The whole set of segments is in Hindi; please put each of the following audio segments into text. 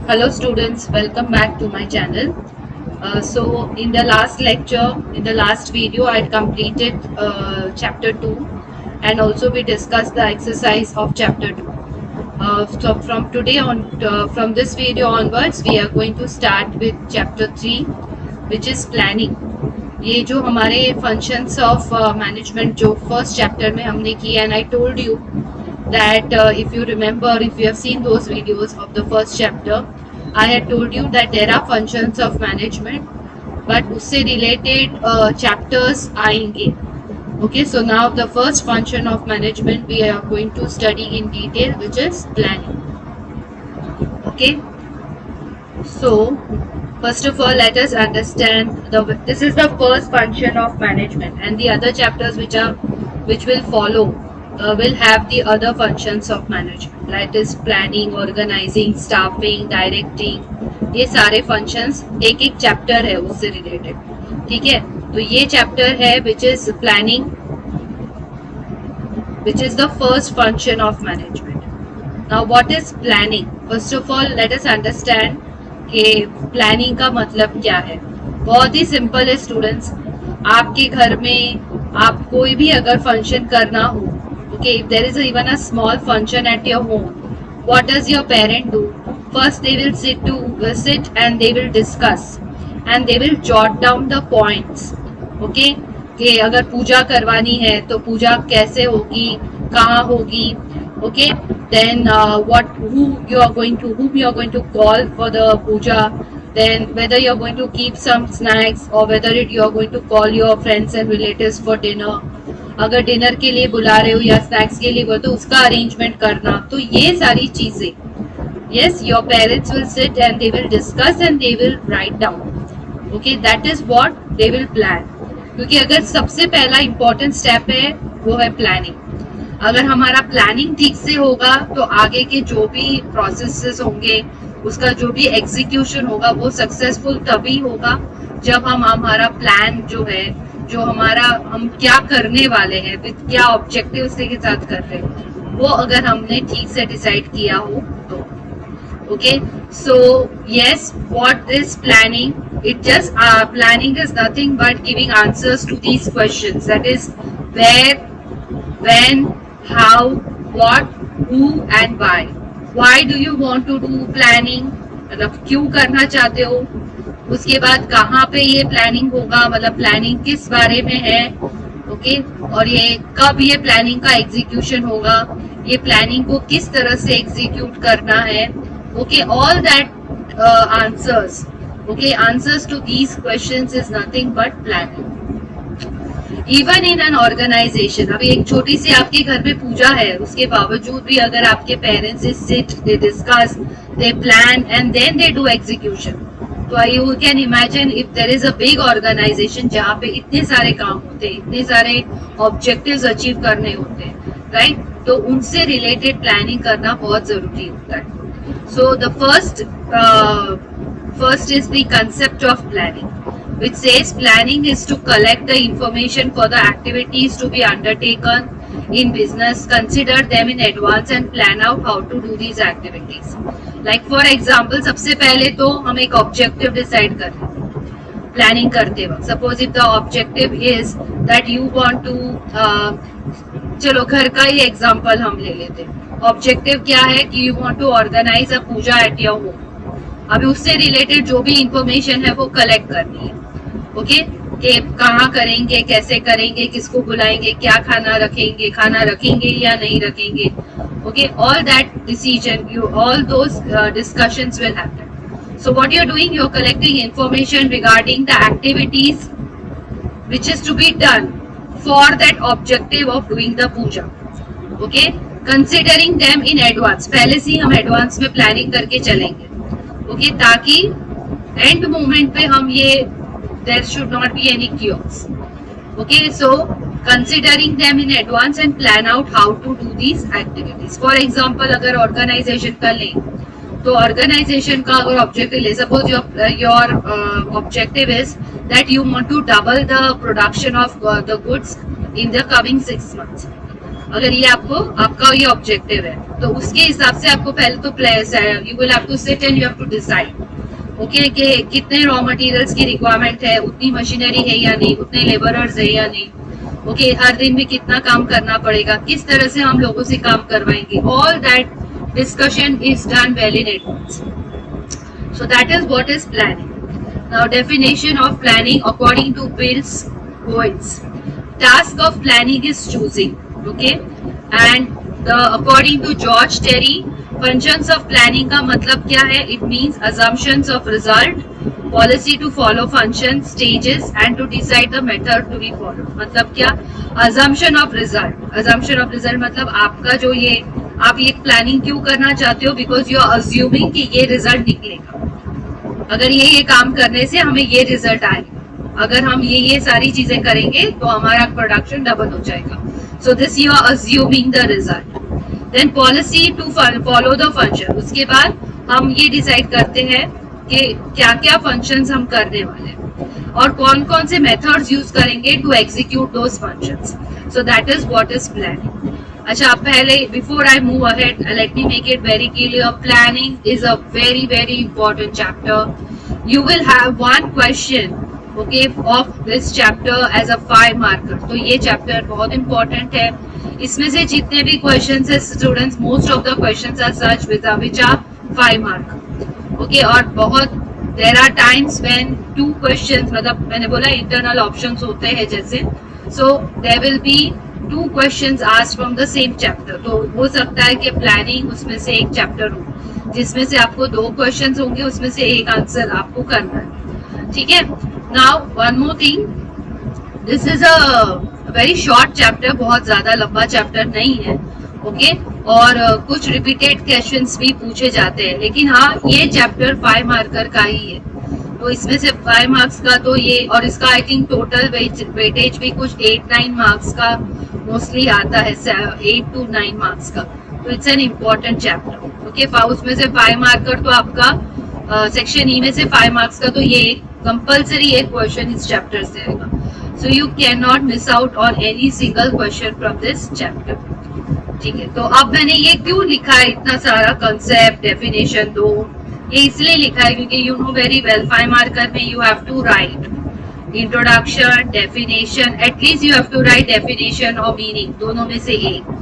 Hello students, welcome back to my channel. So in the last lecture, in the last video, I had completed chapter 2 and also we discussed the exercise of chapter 2. So from today on, from this video onwards, we are going to start with chapter 3, which is planning. ये जो हमारे functions of management जो first chapter में हमने किया, and I told you that if you remember, if you have seen those videos of the first chapter, I had told you that there are functions of management, but उससे related chapters आएंगे. Okay, so now the first function of management we are going to study in detail, which is planning. Okay, so first of all, let us understand this is the first function of management, and the other chapters which will follow will have the other functions of management, that is planning, organizing, staffing, directing. ये सारे functions एक एक chapter है उससे related. ठीक है, तो ये chapter है which is planning, which is the first function of management. Now what is planning? First of all, let us understand कि प्लानिंग का मतलब क्या है. बहुत ही सिंपल है स्टूडेंट्स. आपके घर में आप कोई भी अगर फंक्शन करना हो, okay, if there is even a small function at your home, what does your parent do? First they will sit and they will discuss and they will jot down the points. Okay, कि अगर पूजा करवानी है तो पूजा कैसे होगी, कहाँ होगी. Okay, then whom you are going to call for the puja, then whether you are going to keep some snacks or whether you are going to call your friends and relatives for dinner. अगर डिनर के लिए बुला रहे हो या स्नैक्स के लिए वो तो उसका अरेंजमेंट करना. तो ये सारी चीजें, yes, your parents will sit and they will discuss and they will write down. Okay, that is what they will plan. क्योंकि अगर सबसे पहला इम्पोर्टेंट स्टेप है वो है प्लानिंग. अगर हमारा प्लानिंग ठीक से होगा तो आगे के जो भी प्रोसेसेस होंगे, उसका जो भी एग्जीक्यूशन होगा वो सक्सेसफुल तभी होगा जब हम हमारा प्लान जो है, जो हमारा हम क्या करने वाले हैं, विद क्या ऑब्जेक्टिव के साथ कर रहे हैं, वो अगर हमने ठीक से डिसाइड किया हो तो. Okay, so yes, what is planning? It just planning is nothing but giving answers to these questions, that is where, when, how, what, who and why. Why do you want to do planning? मतलब क्यों करना चाहते हो. उसके बाद कहाँ पे ये प्लानिंग होगा, मतलब प्लानिंग किस बारे में है. ओके, और ये कब ये प्लानिंग का एग्जीक्यूशन होगा, ये प्लानिंग को किस तरह से एग्जीक्यूट करना है. Okay, all that answers. Okay, answers to these questions is nothing but planning. Even in an organization, अभी एक छोटी सी आपके घर में पूजा है, उसके बावजूद भी अगर आपके parents sit, they discuss, they plan and then they do execution. तो you can imagine if there is a big organization जहाँ पे इतने सारे काम होते हैं, इतने सारे objectives achieve करने होते हैं, right? तो उनसे related planning करना बहुत जरूरी होता है. So the first is the concept of planning, which says planning is to collect the information for the activities to be undertaken in business, consider them in advance and plan out how to do these activities. Like for example, सबसे पहले तो हम एक objective decide कर रहे हैं planning करते वक्त. Suppose if the objective is that you want to चलो घर का ही एग्जाम्पल हम ले लेते हैं. ऑब्जेक्टिव क्या है कि you want to organise a puja at your home. अभी उससे रिलेटेड जो भी इंफॉर्मेशन है वो कलेक्ट करनी है. ओके, कि कहाँ करेंगे, कैसे करेंगे, किसको बुलाएंगे, क्या खाना रखेंगे या नहीं रखेंगे. Okay, all that decision, you all those discussions will happen. So what you are doing, you are collecting information regarding the activities which is to be done for that objective of doing the puja. Okay, considering them in advance. पहले से हम एडवांस में प्लानिंग करके चलेंगे. Okay, ताकि एंड मोमेंट पे हम ये there should not be any chaos. Okay, so considering them in advance and plan out how to do these activities. For example, अगर ऑर्गेनाइजेशन का लें तो ऑर्गेनाइजेशन का अगर ऑब्जेक्टिव ले, suppose your objective is that you want to double the production of the goods in the coming 6 months. अगर ये आपका ये ऑब्जेक्टिव है तो उसके हिसाब से आपको पहले तो you will have to sit and you have to decide okay कि कितने रॉ मटेरियल्स की रिक्वायरमेंट है, उतनी मशीनरी है या नहीं, उतने लेबरर्स है या नहीं, ओके हर दिन में कितना काम करना पड़ेगा, किस तरह से हम लोगों से काम करवाएंगे, all that discussion is done well in advance. So that is what is planning. Now definition of planning according to Bill Gates. Task of planning is choosing, okay? And according to George Terry, functions of planning का मतलब क्या है? It means assumptions of result, policy to follow functions, stages and to decide the method to be followed. मतलब क्या? Assumption of result. Assumption of result मतलब आपका जो ये आप ये प्लानिंग क्यों करना चाहते हो? बिकॉज यू आर अज्यूमिंग कि ये रिजल्ट निकलेगा, अगर ये काम करने से हमें ये रिजल्ट आएगा, अगर हम ये सारी चीजें करेंगे तो हमारा प्रोडक्शन डबल हो जाएगा. So this you are assuming the result. Then policy to follow the function. उसके बाद हम ये डिसाइड करते हैं कि क्या क्या फंक्शंस हम करने वाले हैं और कौन कौन से मेथड्स यूज करेंगे to execute those functions. So that is what is planning. अच्छा, पहले before I move ahead let me make it very clear. Planning is a very very important chapter. You will have one question okay of this chapter as a 5 marker. तो ये चैप्टर बहुत इंपॉर्टेंट है. इसमें से जितने भी क्वेश्चंस है students, most of the questions are such which are 5 marker okay. और बहुत there are times when 2 questions, मतलब मैंने बोला इंटरनल ऑप्शंस होते हैं जैसे, so there will be 2 questions asked from the same chapter. तो हो सकता है कि प्लानिंग उसमें से एक चैप्टर हो जिसमें से आपको 2 questions होंगे, उसमें से एक आंसर आपको करना है. ठीक है. Now one more thing, this is a very short chapter, बहुत ज्यादा लंबा चैप्टर नहीं है ओके. और कुछ रिपीटेड क्वेश्चंस भी पूछे जाते हैं, लेकिन हाँ ये चैप्टर 5 मार्कर का ही है. तो इसमें से 5 मार्क्स का तो ये, और इसका आई थिंक टोटल वेटेज भी कुछ 8-9 मार्क्स का मोस्टली आता है, 8 to 9 मार्क्स का. तो it's an important chapter okay. उसमें से 5 मार्कर तो आपका सेक्शन ई में से 5 मार्क्स का तो ये कंपल्सरी एक क्वेश्चन इस चैप्टर से आएगा. So you can not miss out on any single question from this chapter. ठीक है. तो अब मैंने ये क्यों लिखा है इतना सारा कंसेप्ट, डेफिनेशन दो, ये इसलिए लिखा है क्योंकि you know very well 5 marker में you have to write introduction, definition, at least you have to write definition और मीनिंग, दोनों में से एक,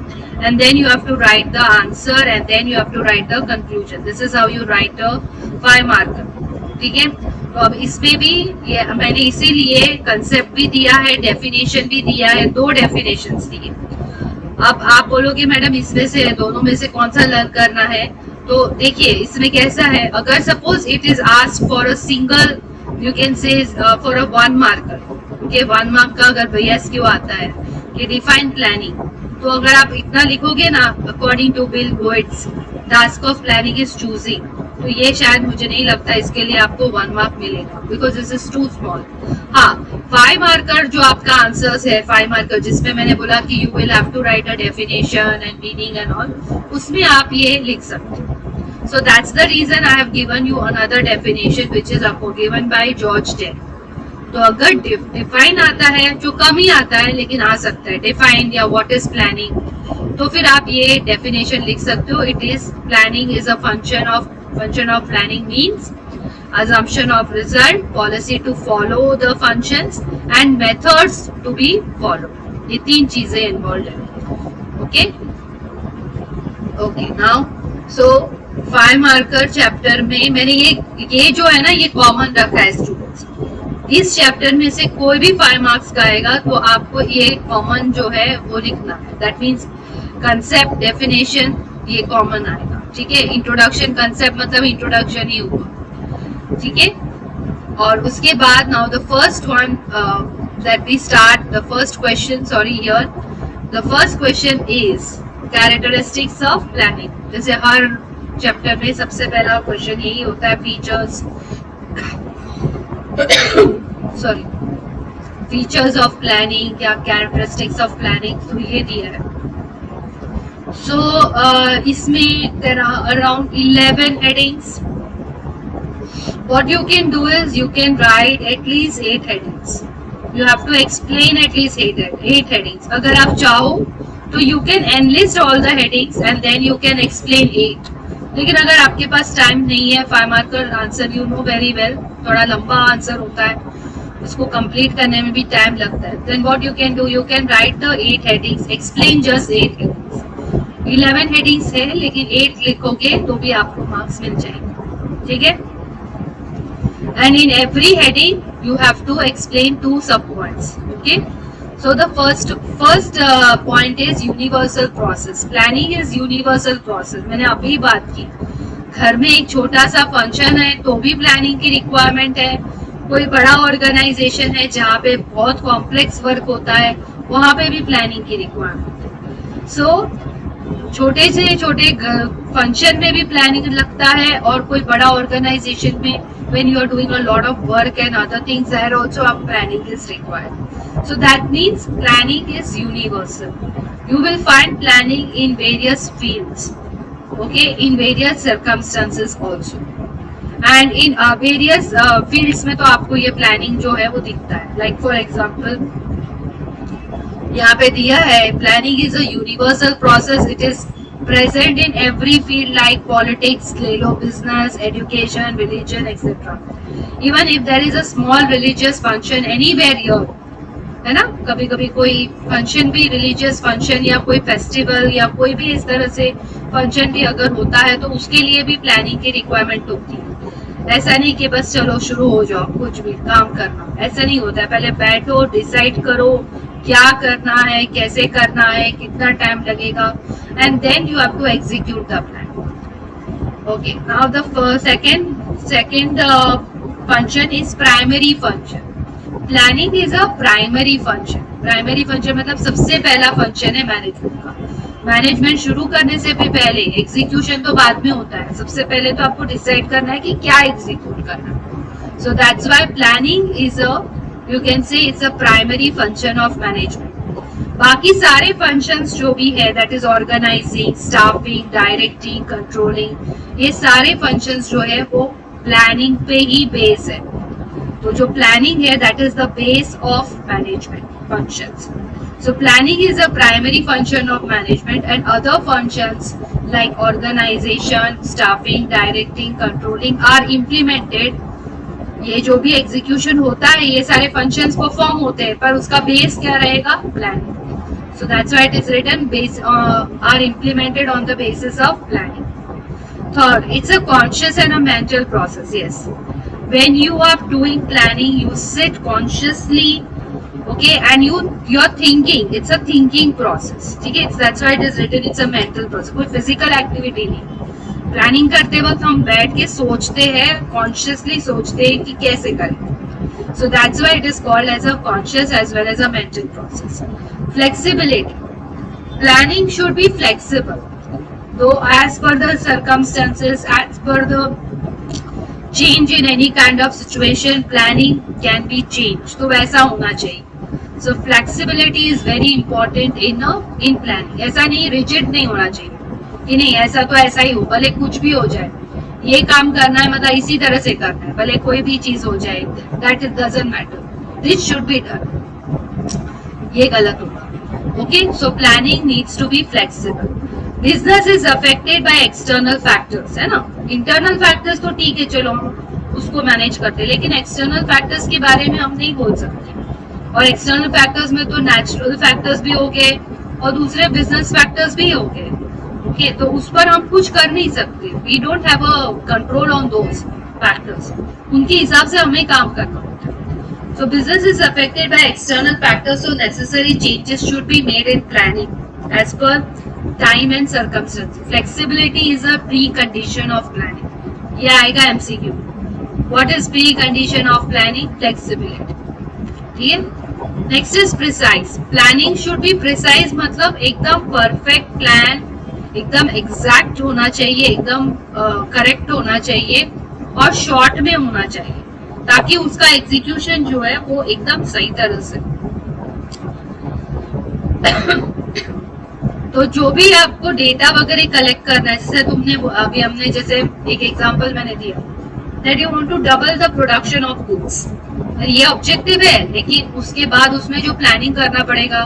and then you have to write the answer and then you have to write the conclusion. This is how you write a 5 marker. ठीक है. तो अब इसमें भी ये मैंने इसीलिए कंसेप्ट भी दिया है, डेफिनेशन भी दिया है, 2 डेफिनेशंस दिए. अब आप बोलोगे मैडम इसमें से दोनों में से कौन सा लर्न करना है? तो देखिए इसमें कैसा है, अगर suppose it is asked for a single, you can से for a 1 marker okay. 1 mark का अगर VS क्यों आता है कि डिफाइन प्लानिंग, तो अगर आप इतना लिखोगे ना, according to Bill Gates task of planning is choosing, तो ये शायद मुझे नहीं लगता इसके लिए आपको 1 मार्क मिलेगा, because this is too small. हाँ 5 मार्कर जो आपका आंसर्स है, 5 मार्कर जिसमें मैंने बोला कि you will have to write a definition and meaning and all, उसमें आप ये लिख सकते हो. So that's the reason I have given you another definition which is आपको given by George Terry. तो अगर डिफाइन आता है, जो कम ही आता है लेकिन आ सकता है, डिफाइन या व्हाट इज प्लानिंग, तो फिर आप ये डेफिनेशन लिख सकते हो. It is planning is a function of planning means assumption of result, policy to follow the functions and methods to be followed. ये 3 चीजें इन्वॉल्व है. Okay okay. Now so 5 marker chapter में मैंने ये जो है ना ये कॉमन रखा है स्टूडेंट्स. इस चैप्टर में से कोई भी 5 मार्क्स का आएगा तो आपको ये कॉमन जो है वो लिखना है. दैट मीन्स कंसेप्ट, डेफिनेशन ये कॉमन आएगा. ठीक है. इंट्रोडक्शन, कंसेप्ट मतलब इंट्रोडक्शन ही होगा. ठीक है. और उसके बाद now the first one that we start, the first question, sorry here the first question is characteristics of planning. जैसे हर चैप्टर में सबसे पहला क्वेश्चन यही होता है, features sorry features of planning या कैरेक्टरिस्टिक्स ऑफ प्लानिंग. तो ये दिया है. सो इसमें there are around 11 headings. What you can do is you can write at least 8 headings. You have to explain at least 8 headings. अगर आप चाहो तो you can enlist all the headings and then you can explain it. लेकिन अगर आपके पास टाइम नहीं है, 5 marker answer you know very well, थोड़ा लंबा आंसर होता है, उसको कंप्लीट करने में भी टाइम लगता है, then what you can do, you can write the 8 headings, explain just 8 headings. 11 headings है लेकिन 8 लिखोगे तो भी आपको मार्क्स मिल जाएंगे, ठीक है। And in every heading you have to explain 2 sub points, okay. So the first point is universal process. Planning is universal process. मैंने अभी बात की, घर में एक छोटा सा फंक्शन है तो भी प्लानिंग की रिक्वायरमेंट है, कोई बड़ा ऑर्गेनाइजेशन है जहाँ पे बहुत कॉम्प्लेक्स वर्क होता है वहाँ पे भी प्लानिंग की रिक्वायरमेंट है। सो छोटे से छोटे फंक्शन में भी प्लानिंग लगता है और कोई बड़ा ऑर्गेनाइजेशन में when you are doing a lot of work and other things, there also a planning is required. So that means planning is universal. You will find planning in various fields, okay, in various circumstances also. And in various fields में तो आपको ये planning जो है वो दिखता है. Like for example, यहाँ पे दिया है planning is a universal process. It is present in every field like politics, ले लो, business, education, religion, etc. Even if there is a small religious function anywhere here, है ना, कभी कभी कोई फंक्शन भी, रिलीजियस फंक्शन या कोई फेस्टिवल या कोई भी इस तरह से फंक्शन भी अगर होता है तो उसके लिए भी प्लानिंग की रिक्वायरमेंट होती है। ऐसा नहीं कि बस चलो शुरू हो जाओ, कुछ भी काम करना, ऐसा नहीं होता है। पहले बैठो, डिसाइड करो क्या करना है, कैसे करना है, कितना टाइम लगेगा, and then you have to execute the plan. Okay, now the second function is primary function. Planning is a primary function. Primary function मतलब सबसे पहला फंक्शन है मैनेजमेंट का। मैनेजमेंट शुरू करने से भी पहले, एग्जीक्यूशन तो बाद में होता है, सबसे पहले तो आपको डिसाइड करना है कि क्या एग्जीक्यूट करना है। So that's why planning is a, you can say it's a primary function of management. बाकी सारे फंक्शंस जो भी है, that is organising, staffing, directing, controlling, ये सारे फंक्शंस जो है वो प्लानिंग पे ही बेस है। तो जो प्लानिंग है that is the base of management functions. So planning is a primary function of management and other functions like organization, staffing, directing, controlling are implemented. ये जो भी execution होता है ये सारे functions perform होते हैं, पर उसका base क्या रहेगा? Planning. So that's why it is written base are implemented on the basis of planning. Third, it's a conscious and a mental process. Yes, when you are doing planning, you sit consciously. Okay, and you're thinking, it's a thinking process, ठीक है, that's why it is written it's a mental process, कोई physical activity नहीं। प्लानिंग करते वक्त हम बैठ के सोचते हैं, कॉन्शियसली सोचते हैं कि कैसे करें। so that's why it is called as a conscious as well as a mental process. Flexibility, planning should be flexible though as per the circumstances, as per the change in any kind of situation, planning can be changed, तो वैसा होना चाहिए। So flexibility is very important in planning. ऐसा नहीं, rigid नहीं होना चाहिए कि नहीं ऐसा तो ऐसा ही हो, भले कुछ भी हो जाए, ये काम करना है मतलब इसी तरह से करना है, भले कोई भी चीज हो जाए, that it doesn't matter, this should be done, ये गलत होगा। Okay, so planning needs to be flexible. Business is affected by external factors, है ना। Internal factors तो ठीक है, चलो उसको मैनेज करते, लेकिन एक्सटर्नल फैक्टर्स के बारे में हम नहीं बोल सकते। और एक्सटर्नल फैक्टर्स में तो नेचुरल फैक्टर्स भी हो गए और दूसरे बिजनेस फैक्टर्स भी हो गए। ओके, तो उस पर हम कुछ कर नहीं सकते, we don't have a control on those factors, उनके हिसाब से हमें काम करना होता है। So business is affected by external factors, so necessary changes should be made in planning as per time and circumstances. Flexibility is a pre condition of planning, ये आएगा MCQ. What is pre condition of planning? Flexibility, ठीक है। Next is precise. Planning should be precise, मतलब एकदम परफेक्ट प्लान, एकदम एग्जैक्ट होना चाहिए, एकदम करेक्ट होना चाहिए और शॉर्ट में होना चाहिए, ताकि उसका एग्जीक्यूशन जो है वो एकदम सही तरह से। तो जो भी आपको डेटा वगैरह कलेक्ट करना है, जैसे तुमने अभी हमने जैसे एक एग्जांपल मैंने दिया that you want to double the production of goods, ये ऑब्जेक्टिव है, लेकिन उसके बाद उसमें जो प्लानिंग करना पड़ेगा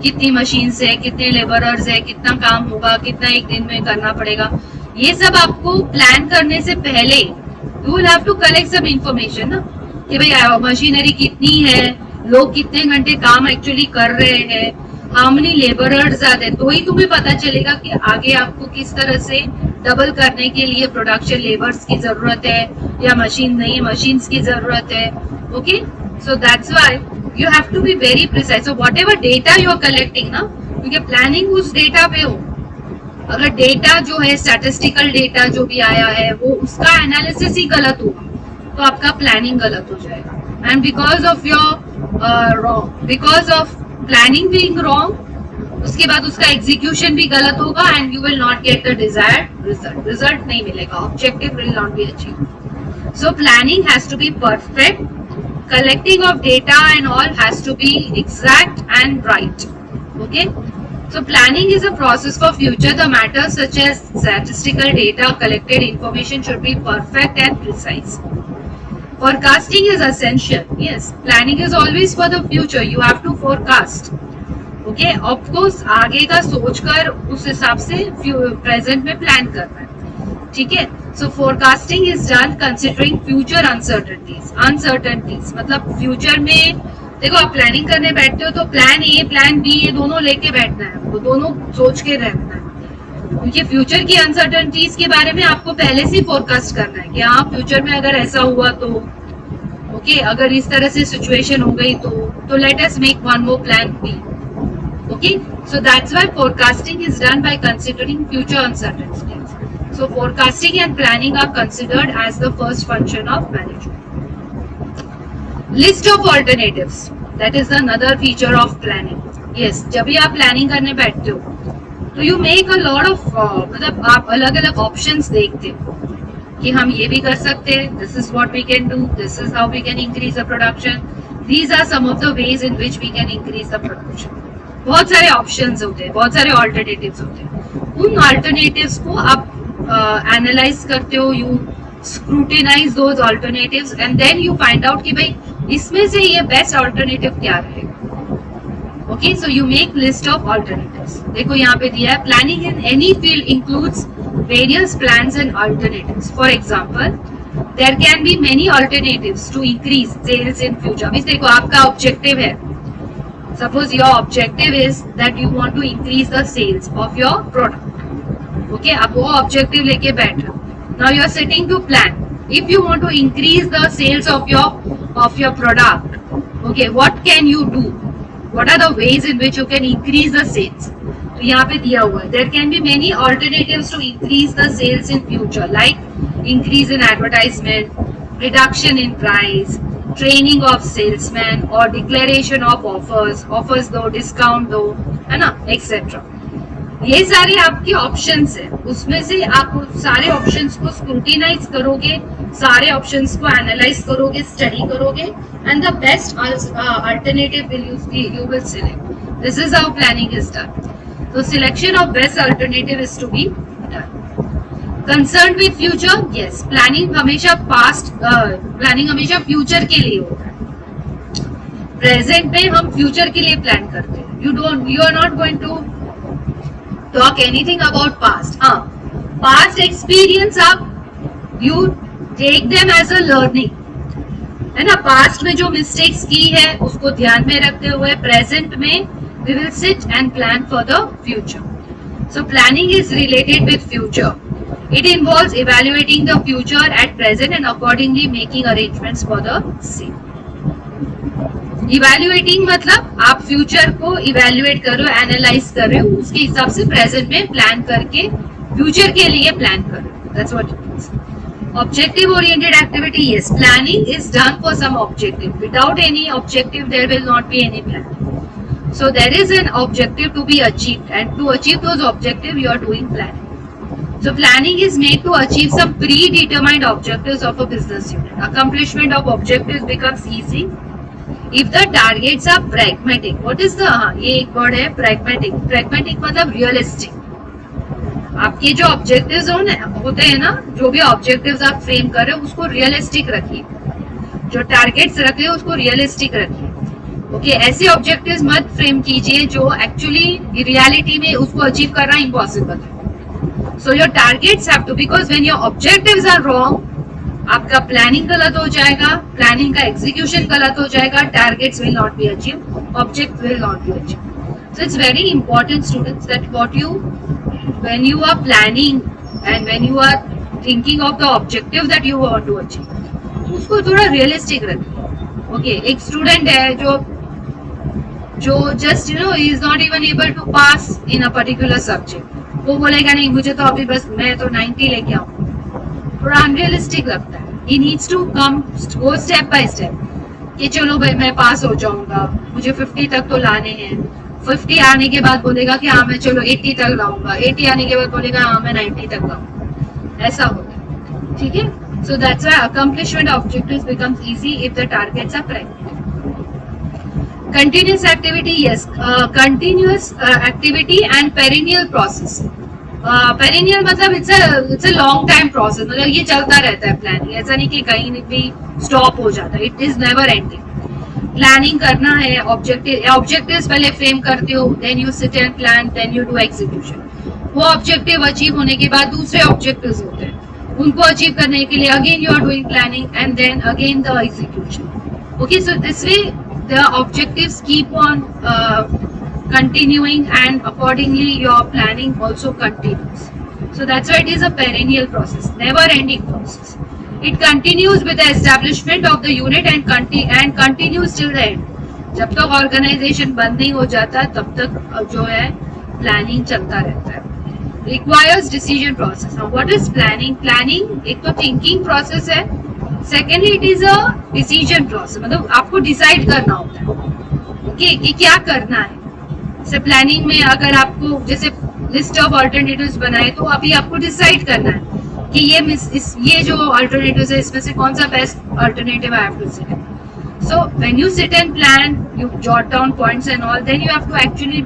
कितनी मशीन्स है, कितने लेबरर्स है, कितना काम होगा, कितना एक दिन में करना पड़ेगा, ये सब आपको प्लान करने से पहले you will have to collect some information ना, कि भाई मशीनरी कितनी है, लोग कितने घंटे काम एक्चुअली कर रहे हैं, हाउ मेनी लेबरर्स आते हैं, तो ही तुम्हें पता चलेगा कि आगे आपको किस तरह से डबल करने के लिए प्रोडक्शन लेबर्स की जरूरत है या मशीन नहीं मशीन्स की जरूरत है. Okay, so that's why you have to be very precise. So whatever data you are collecting ना, क्योंकि प्लानिंग उस डेटा पे हो, अगर डेटा जो है स्टैटिस्टिकल डेटा जो भी आया है वो उसका एनालिसिस ही गलत होगा तो आपका प्लानिंग गलत हो जाएगा. And because of your because of planning being wrong, उसके बाद उसका एग्जीक्यूशन भी गलत होगा and you will not get the desired result. Result नहीं मिलेगा, objective will not be achieved. So planning has to be perfect. Collecting of data and all has to be exact and right. Okay, so planning is a process for future. The matters such as statistical data, collected information should be perfect and precise. Forecasting is essential. Yes, planning is always for the future. You have to forecast. Okay, of course आगे का सोचकर उस हिसाब से प्रेजेंट में प्लान करना है. ठीक है, so forecasting is done considering future uncertainties. मतलब फ्यूचर में देखो आप प्लानिंग करने बैठते हो तो प्लान ए प्लान बी ये दोनों लेके बैठना है, वो दोनों सोच के रहना है, क्योंकि फ्यूचर की अनसर्टेनिटीज के बारे में आपको पहले से फोरकास्ट करना है कि हाँ फ्यूचर में अगर ऐसा हुआ तो ओके, अगर इस तरह से सिचुएशन हो गई तो let us make one more plan B. Okay, so that's why forecasting is done by considering future uncertainties. So forecasting and planning are considered as the first function of management. List of alternatives. That is another feature of planning. Yes, जब भी आप प्लानिंग करने बैठते हो तो you make a lot of मतलब आप अलग अलग options देखते हो कि हम ये भी कर सकते हैं. This is what we can do. This is how we can increase the production. These are some of the ways in which we can increase the production. बहुत सारे options होते हैं, बहुत सारे alternatives होते हैं. उन alternatives को आप एनालाइज करते हो, you scrutinise those alternatives and then you find out कि भाई इसमें से ये बेस्ट अल्टरनेटिव क्या रहेगा. Okay, so you make list of alternatives. देखो यहाँ पे दिया है planning in any field includes various plans and alternatives. For example there can be many alternatives to increase sales in future. अभी देखो आपका ऑब्जेक्टिव है, suppose your objective is that you want to increase the sales of your product. Okay, आप वो ऑब्जेक्टिव लेके बैठ रहे हो. Now you are sitting to plan. If you want to increase the sales of your product, okay, what can you do, what are the ways in which you can increase the sales. तो यहाँ पे दिया हुआ है there can be many alternatives to increase the sales in future, like increase in advertisement, reduction in price, training of salesman और डिक्लेरेशन ऑफ ऑफर्स दो, डिस्काउंट दो, है ना, एक्सेट्रा. ये सारे आपके ऑप्शंस है, उसमें से आप सारे ऑप्शंस को स्क्रूटिनाइज करोगे, सारे ऑप्शंस को एनालाइज करोगे, स्टडी करोगे and the best alternative will you will select. This is how planning is done. तो selection of best alternative is to be done. Concern with future. Yes, planning हमेशा प्लानिंग हमेशा फ्यूचर के लिए होता है. प्रेजेंट में हम फ्यूचर के लिए प्लान करते हैं. You are not going to talk anything about past. Past experience आप you take them as a learning, है ना. past में जो mistakes की है उसको ध्यान में रखते हुए present में we will sit and plan for the future. So planning is related with future. It involves evaluating the future at present and accordingly making arrangements for the same. Evaluating मतलब आप फ्यूचर को इवेल्युएट कर रहे हो, एनालाइज कर रहे हो, उसके हिसाब से प्रेजेंट में प्लान करके फ्यूचर के लिए प्लान कर रहे हो. That's what it means. Objective oriented activity. Yes, planning is done for some objective. Without any objective there will not be any plan. So there is an objective to be achieved and to achieve those objective you are doing planning. So planning is made to achieve some predetermined objectives of a business unit. Accomplishment of objectives becomes easy if the targets are pragmatic. What is the ये एक वर्ड है pragmatic. Pragmatic मतलब realistic. आपके जो ऑब्जेक्टिव्स होते हैं ना, जो भी ऑब्जेक्टिव्स आप फ्रेम कर रहे हो उसको रियलिस्टिक रखिए. जो टारगेट्स रख रहे हो उसको रियलिस्टिक रखिए. ओके ऐसे ऑब्जेक्टिव्स मत फ्रेम कीजिए जो एक्चुअली रियलिटी में उसको अचीव करना इम्पॉसिबल है. So your targets have to, because when your objectives are wrong, आपका प्लानिंग गलत हो जाएगा, प्लानिंग का एग्जीक्यूशन गलत हो जाएगा, targets will not be achieve, object will not be achieve. So it's very important, students, that when you are planning and when you are thinking of the objective that you want to achieve, उसको थोड़ा realistic रखिए. Okay, एक student है जो just he is not even able to pass in a particular subject. वो बोलेगा नहीं मुझे तो अभी बस मैं तो 90 लेके आऊँ, थोड़ा unrealistic लगता है. He needs to go step by step. कि चलो भाई मैं पास हो जाऊंगा, मुझे 50 तक तो लाने हैं. 50 आने के बाद बोलेगा कि हाँ मैं चलो 80 तक लाऊंगा, 80 आने के बाद बोलेगा हाँ मैं 90 तक लाऊंगा, ऐसा होता है. ठीक है. So that's why accomplishment objectives becomes easy if the targets are primary. Continuous activity, yes, continuous activity and perennial process. Perennial मतलब it's a long time process, मतलब ये चलता रहता है प्लानिंग, ऐसा नहीं कि कहीं भी स्टॉप हो जाता है. It is never ending. Planning करना है, ऑब्जेक्टिव्स पहले फ्रेम करते हो, then you sit and plan, then you do execution. वो ऑब्जेक्टिव अचीव होने के बाद दूसरे ऑब्जेक्टिव्स होते हैं, उनको अचीव करने के लिए again you are doing planning and then again the execution. Okay, so this way the objectives keep on continuing and accordingly your planning also continues. So that's why it is a perennial process, never ending process. It continues with the establishment of the unit and continues till the end. जब तक ऑर्गेनाइजेशन बंद नहीं हो जाता तब तक जो है प्लानिंग चलता रहता है. Requires decision process. Now what is planning? Planning एक तो थिंकिंग प्रोसेस है, secondly it is a decision process, मतलब आपको डिसाइड करना होता है ओके कि क्या करना है. से प्लानिंग में अगर आपको जैसे लिस्ट ऑफ अल्टरनेटिव्स बनाए तो अभी आपको डिसाइड करना है कि ये जो अल्टरनेटिव्स है इसमें से कौन सा best alternative I have to select. So when you sit and plan, you jot down points and all, then you have to actually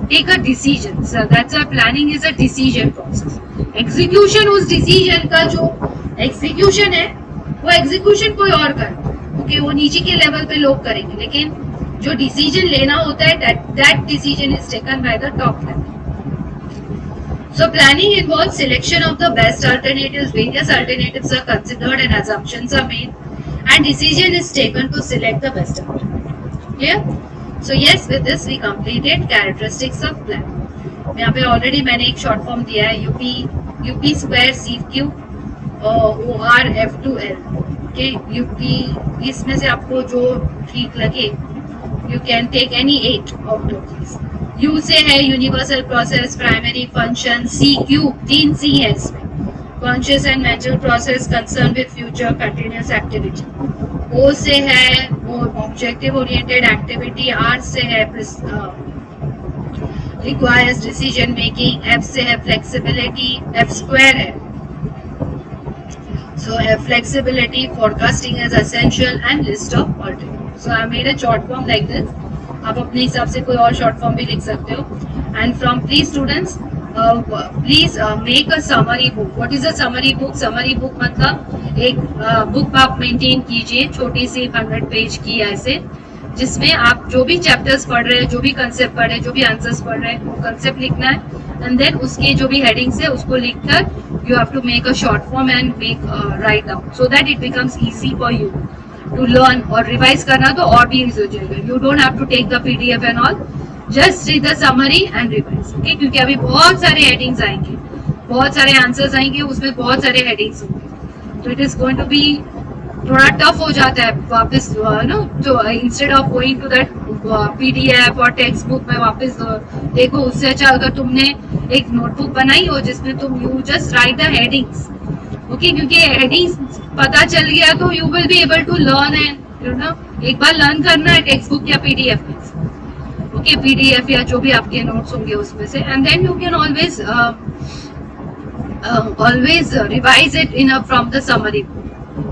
take a decision. So that's why planning is a decision process. Execution उस decision का जो execution है वो execution कोई और करता है ओके, वो नीचे के लेवल पे लोग करेंगे, लेकिन जो डिसीजन लेना होता है that decision is taken by the top level. So planning involves selection of the best alternatives. Various alternatives are considered and assumptions are made, and decision is taken to select the best alternative. Clear? So yes, with this we completed characteristics of plan. यहाँ पे already मैंने एक short form दिया है UP square CQ OR F2L. Okay, UP इसमें से आपको जो ठीक लगे you can take any 8 of these. U से है universal process, primary function, CQ 3 C है इसमें, conscious and mental process, concern with future, continuous activity. O से है ऑब्जेक्टिव ओरिएंटेड एक्टिविटी, R से है रिक्वायर्स डिसीजन मेकिंग, F से है फ्लेक्सिबिलिटी, F स्क्वायर है so flexibility, forecasting is essential, and list of alternatives. So I made a short form like this. आप अपने हिसाब से कोई और शॉर्ट फॉर्म भी लिख सकते हो. And from please students, please make a summary book. What is a summary book? Summary book मतलब एक बुक आप मेंटेन कीजिए, छोटी सी 100 पेज की ऐसे, जिसमें आप जो भी चैप्टर्स पढ़ रहे हैं, जो भी कंसेप्ट पढ़ रहे हैं, जो भी आंसर्स पढ़ रहे हैं, वो कंसेप्ट लिखना है एंड देन उसके जो भी हेडिंग्स है उसको लिखकर you have to make a short form and write down so that it becomes easy for you to learn. और रिवाइज करना तो और भी इजी हो जाएगा. You don't have to take the PDF and all, just read the summary and revise. Okay, क्योंकि अभी बहुत सारे हेडिंग्स आएंगे, बहुत सारे आंसर्स आएंगे, उसमें बहुत सारे हेडिंग्स होंगे, तो it is going to be थोड़ा टफ हो जाता है वापस नो. तो instead of going to that PDF और टेक्स्ट बुक में वापस देखो, उससे अच्छा अगर तुमने एक नोटबुक बनाई हो जिसमें तुम you just write the headings okay, क्योंकि हेडिंग्स पता चल गया तो you will be able to learn and you know. एक बार लर्न करना है टेक्स्ट बुक या PDF में ओके, PDF या जो भी आपके नोट्स होंगे उसमें से, and then you can always revise it from the summary book.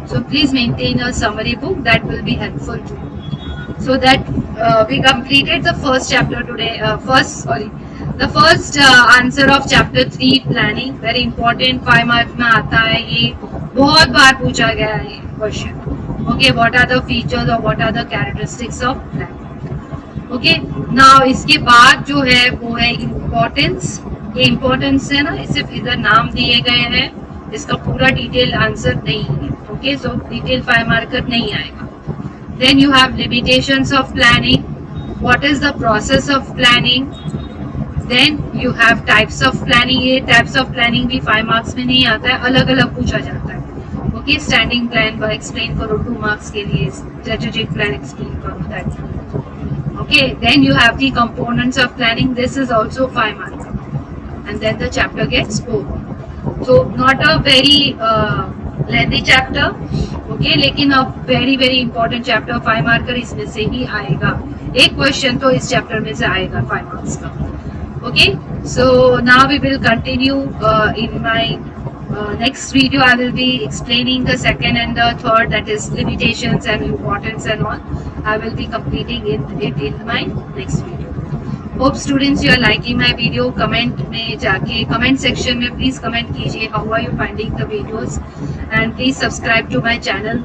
So please maintain a summary book, that will be helpful too. So that we completed the first chapter today. The first answer of chapter 3 planning. Very important, 5 marks में आता है ये, बहुत बार पूछा गया है ये question. Okay, what are the features or what are the characteristics of planning? Okay now इसके बाद जो है वो है इम्पोर्टेंस. ये इम्पोर्टेंस है ना, सिर्फ इधर नाम दिए गए हैं, इसका पूरा डिटेल आंसर नहीं है. ओके सो डिटेल 5 मार्कर नहीं आएगा. Then you have limitations of planning. What is the process of planning. Then you have types of planning. ये टाइप्स ऑफ प्लानिंग भी 5 मार्क्स में नहीं आता है, अलग अलग पूछा जाता है. ओके स्टैंडिंग प्लान एक्सप्लेन करो 2 मार्क्स के लिए, स्ट्रेटेजिक प्लान एक्सप्लेन करो that. Okay, then you have the components of planning. This is also 5 marker, and then the chapter gets over. So not a very lengthy chapter. Okay, लेकिन a very very important chapter. 5 marker इसमें से ही आएगा. एक क्वेश्चन तो इस चैप्टर में से आएगा 5 मार्क्स का. Okay, so now we will continue in my next video. I will be explaining the second and the third, that is limitations and importance and all. I will be completing it in my next video. Hope students you are liking my video. Comment में जाके comment section में please comment कीजिए how are you finding the videos, and please subscribe to my channel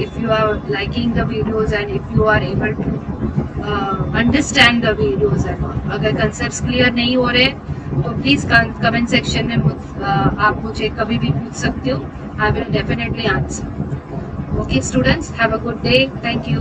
if you are liking the videos and if you are able to understand the videos and all. अगर concepts clear नहीं हो रहे तो प्लीज कमेंट सेक्शन में आप मुझे कभी भी पूछ सकते हो. I will definitely answer. Okay students, have a good day. Thank you.